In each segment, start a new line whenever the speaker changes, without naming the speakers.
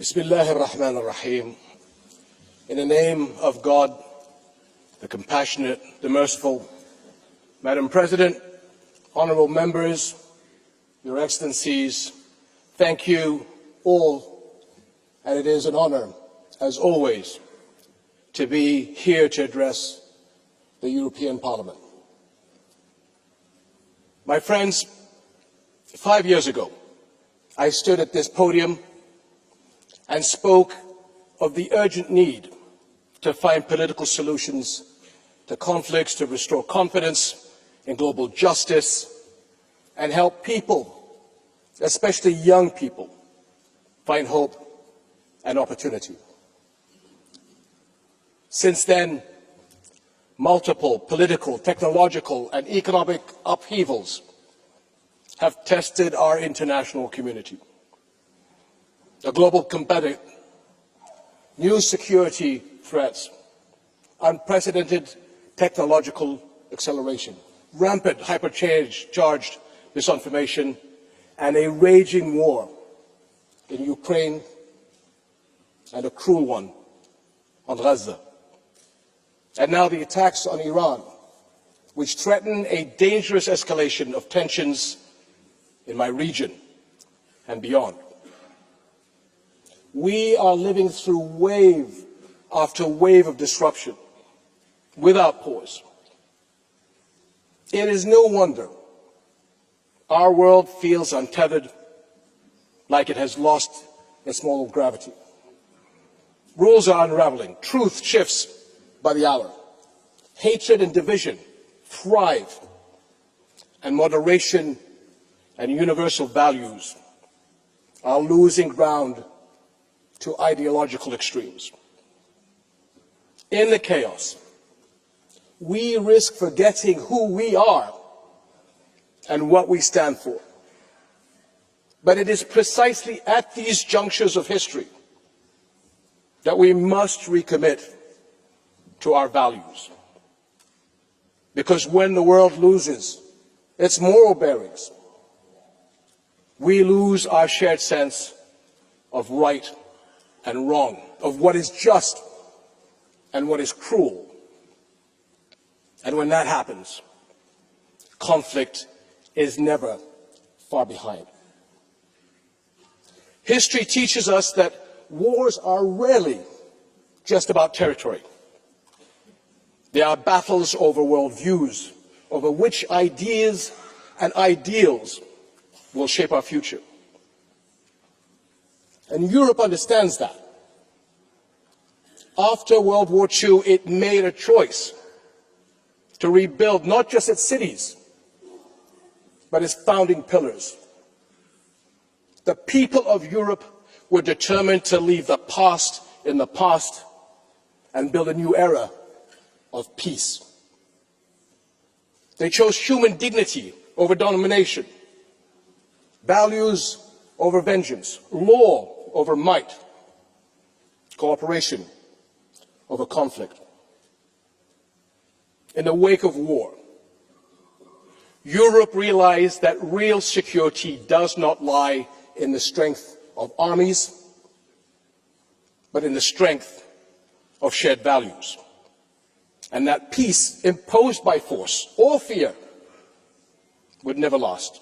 Bismillah ar-Rahman ar-Rahim. In the name of God, the compassionate, the merciful, Madam President, honorable members, Your Excellencies, thank you all, and it is an honor, as always, to be here to address the European Parliament. My friends, 5 years ago, I stood at this podium and spoke of the urgent need to find political solutions to conflicts, to restore confidence in global justice, and help people, especially young people, find hope and opportunity. Since then, multiple political, technological, and economic upheavals have tested our international community. The global competitive, new security threats, unprecedented technological acceleration, rampant hypercharged misinformation, and a raging war in Ukraine, and a cruel one on Gaza. And now the attacks on Iran, which threaten a dangerous escalation of tensions in my region and beyond. We are living through wave after wave of disruption without pause. It is no wonder our world feels untethered, like it has lost its moral gravity. Rules are unraveling, truth shifts by the hour, hatred and division thrive, and moderation and universal values are losing ground to ideological extremes. In the chaos, we risk forgetting who we are and what we stand for. But it is precisely at these junctures of history that we must recommit to our values. Because when the world loses its moral bearings, we lose our shared sense of right and wrong, of what is just and what is cruel. And when that happens, conflict is never far behind. History teaches us that wars are rarely just about territory. They are battles over worldviews, over which ideas and ideals will shape our future. And Europe understands that. After World War II, it made a choice to rebuild not just its cities, but its founding pillars. The people of Europe were determined to leave the past in the past and build a new era of peace. They chose human dignity over domination, values over vengeance, law over might, cooperation over conflict. In the wake of war, Europe realized that real security does not lie in the strength of armies, but in the strength of shared values. And that peace imposed by force or fear would never last.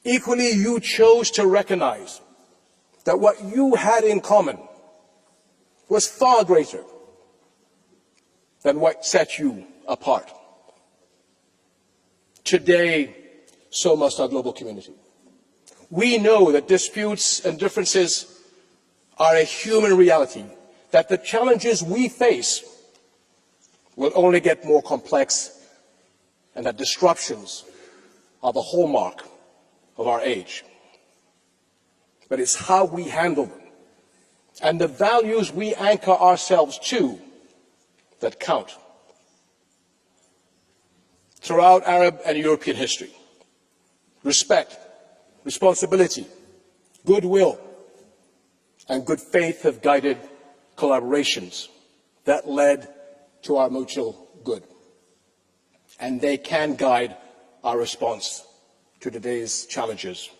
Equally, you chose to recognize that what you had in common was far greater than what set you apart. Today, so must our global community. We know that disputes and differences are a human reality, that the challenges we face will only get more complex, and that disruptions are the hallmark of our age. But it's how we handle them and the values we anchor ourselves to that count. Throughout Arab and European history, respect, responsibility, goodwill, and good faith have guided collaborations that led to our mutual good. And they can guide our response to today's challenges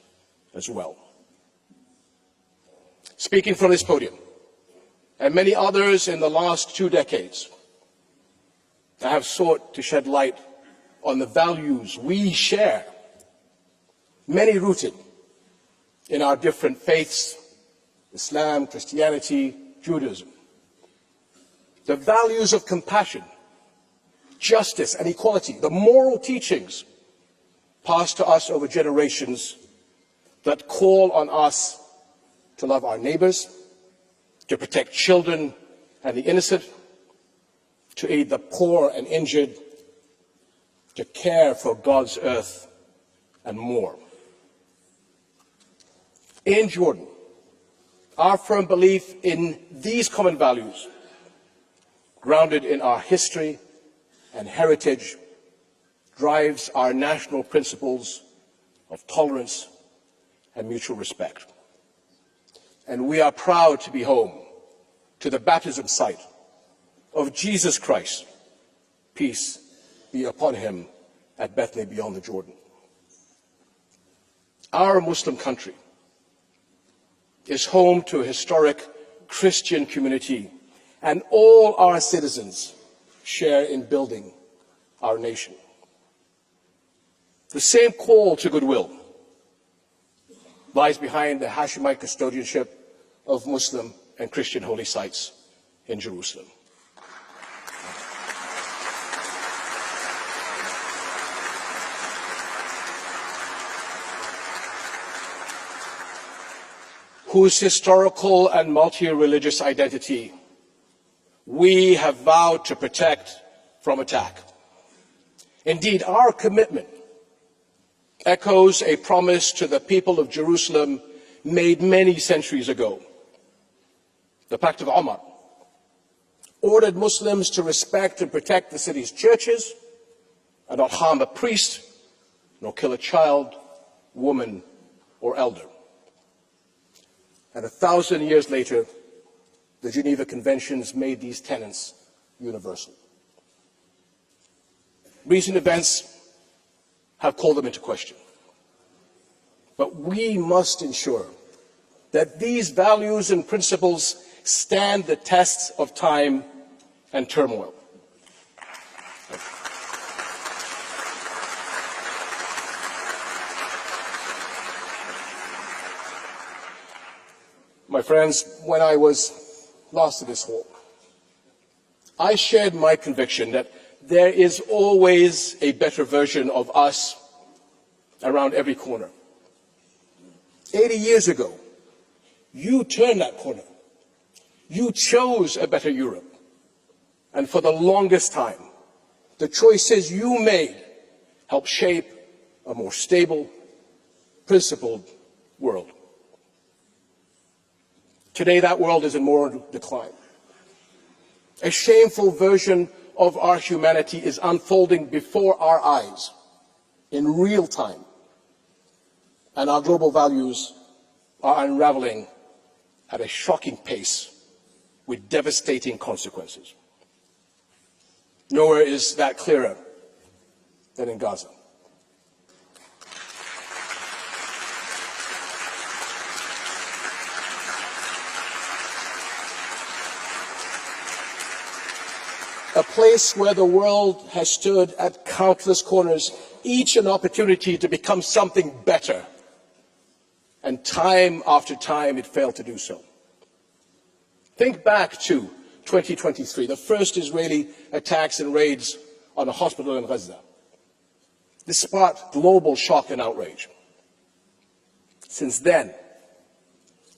as well. Speaking from this podium, and many others in the last 2 decades, I have sought to shed light on the values we share, many rooted in our different faiths, Islam, Christianity, Judaism. The values of compassion, justice and equality, the moral teachings passed to us over generations that call on us to love our neighbors, to protect children and the innocent, to aid the poor and injured, to care for God's earth, and more. In Jordan, our firm belief in these common values, grounded in our history and heritage, drives our national principles of tolerance and mutual respect. And we are proud to be home to the baptism site of Jesus Christ, peace be upon him, at Bethany beyond the Jordan. Our Muslim country is home to a historic Christian community, and all our citizens share in building our nation. The same call to goodwill lies behind the Hashemite custodianship of Muslim and Christian holy sites in Jerusalem. Whose historical and multi-religious identity we have vowed to protect from attack. Indeed, our commitment echoes a promise to the people of Jerusalem made many centuries ago. The Pact of Omar ordered Muslims to respect and protect the city's churches and not harm a priest, nor kill a child, woman, or elder. And 1,000 years later, the Geneva Conventions made these tenets universal. Recent events have called them into question. But we must ensure that these values and principles stand the tests of time and turmoil. My friends, when I was last in this hall, I shared my conviction that there is always a better version of us around every corner. 80 years ago, you turned that corner. You chose a better Europe. And for the longest time, the choices you made helped shape a more stable, principled world. Today, that world is in moral decline. A shameful version of our humanity is unfolding before our eyes in real time, and our global values are unraveling at a shocking pace with devastating consequences. Nowhere is that clearer than in Gaza. A place where the world has stood at countless corners, each an opportunity to become something better. And time after time, it failed to do so. Think back to 2023, the first Israeli attacks and raids on a hospital in Gaza. This sparked global shock and outrage. Since then,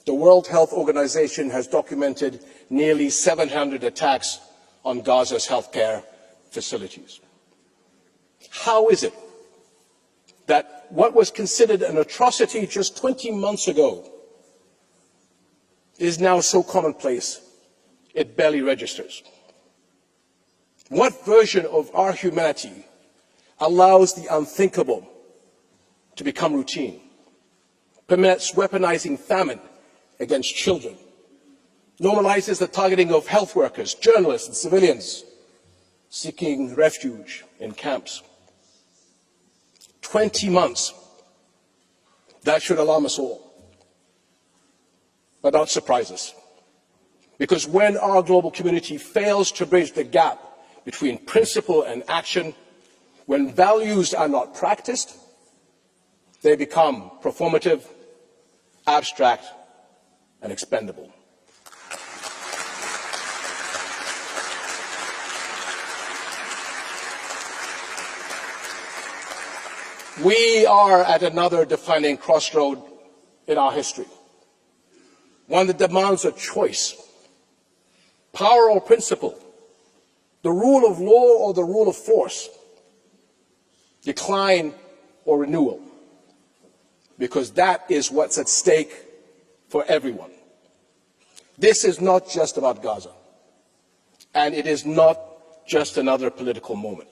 the World Health Organization has documented nearly 700 attacks on Gaza's healthcare facilities. How is it that what was considered an atrocity just 20 months ago is now so commonplace it barely registers? What version of our humanity allows the unthinkable to become routine, permits weaponizing famine against children, normalizes the targeting of health workers, journalists and civilians seeking refuge in camps? 20 months. That should alarm us all. but not surprise us. Because when our global community fails to bridge the gap between principle and action, when values are not practiced, they become performative, abstract, and expendable. We are at another defining crossroad in our history, one that demands a choice: power or principle, the rule of law or the rule of force, decline or renewal, because that is what's at stake for everyone. This is not just about Gaza, and it is not just another political moment.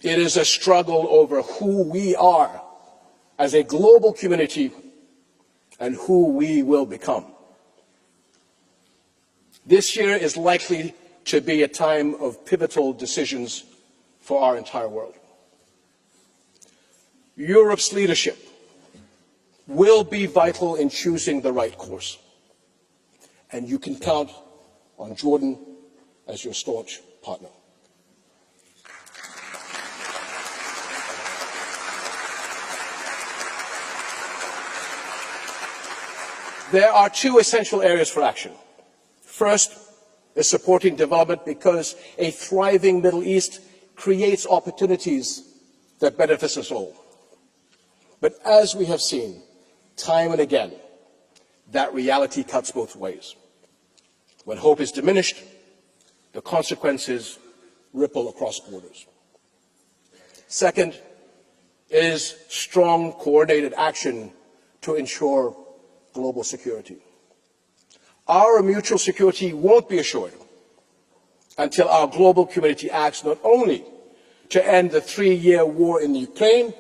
It is a struggle over who we are as a global community and who we will become. This year is likely to be a time of pivotal decisions for our entire world. Europe's leadership will be vital in choosing the right course, and you can count on Jordan as your staunch partner. There are two essential areas for action. First is supporting development, because a thriving Middle East creates opportunities that benefit us all. But as we have seen time and again, that reality cuts both ways. When hope is diminished, the consequences ripple across borders. Second is strong, coordinated action to ensure global security. Our mutual security won't be assured until our global community acts not only to end the 3-year war in Ukraine,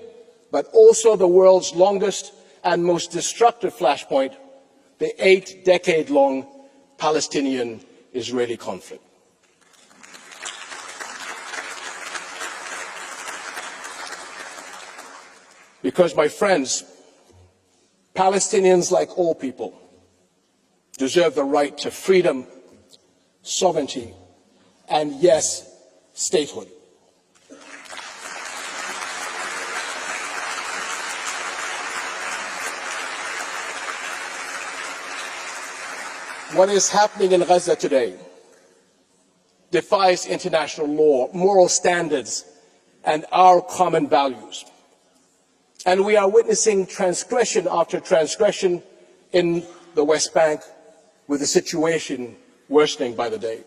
but also the world's longest and most destructive flashpoint, the 8-decade-long Palestinian-Israeli conflict. Because, my friends, Palestinians, like all people, deserve the right to freedom, sovereignty, and, yes, statehood. What is happening in Gaza today defies international law, moral standards, and our common values. And we are witnessing transgression after transgression in the West Bank, with the situation worsening by the day.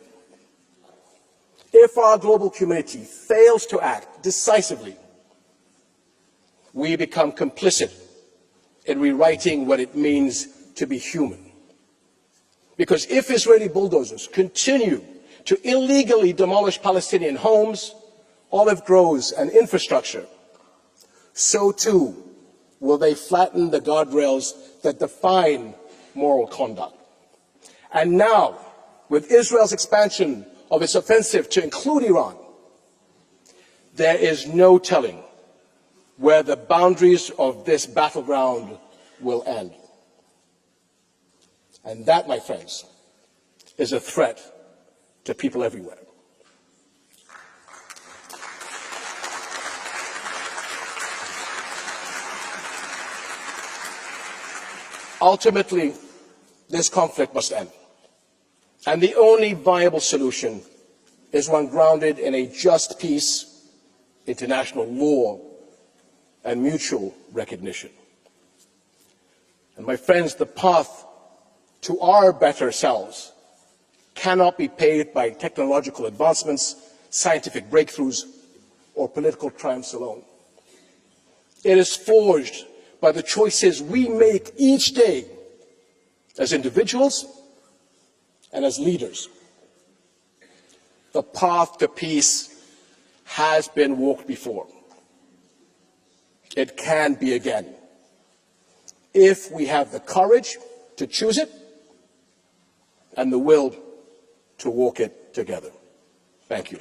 If our global community fails to act decisively, we become complicit in rewriting what it means to be human. Because if Israeli bulldozers continue to illegally demolish Palestinian homes, olive groves, and infrastructure, so too will they flatten the guardrails that define moral conduct. And now, with Israel's expansion of its offensive to include Iran, there is no telling where the boundaries of this battleground will end. And that, my friends, is a threat to people everywhere. Ultimately, this conflict must end. And the only viable solution is one grounded in a just peace, international law, and mutual recognition. And my friends, the path to our better selves cannot be paved by technological advancements, scientific breakthroughs, or political triumphs alone. It is forged by the choices we make each day as individuals and as leaders. The path to peace has been walked before. It can be again, if we have the courage to choose it and the will to walk it together. Thank you.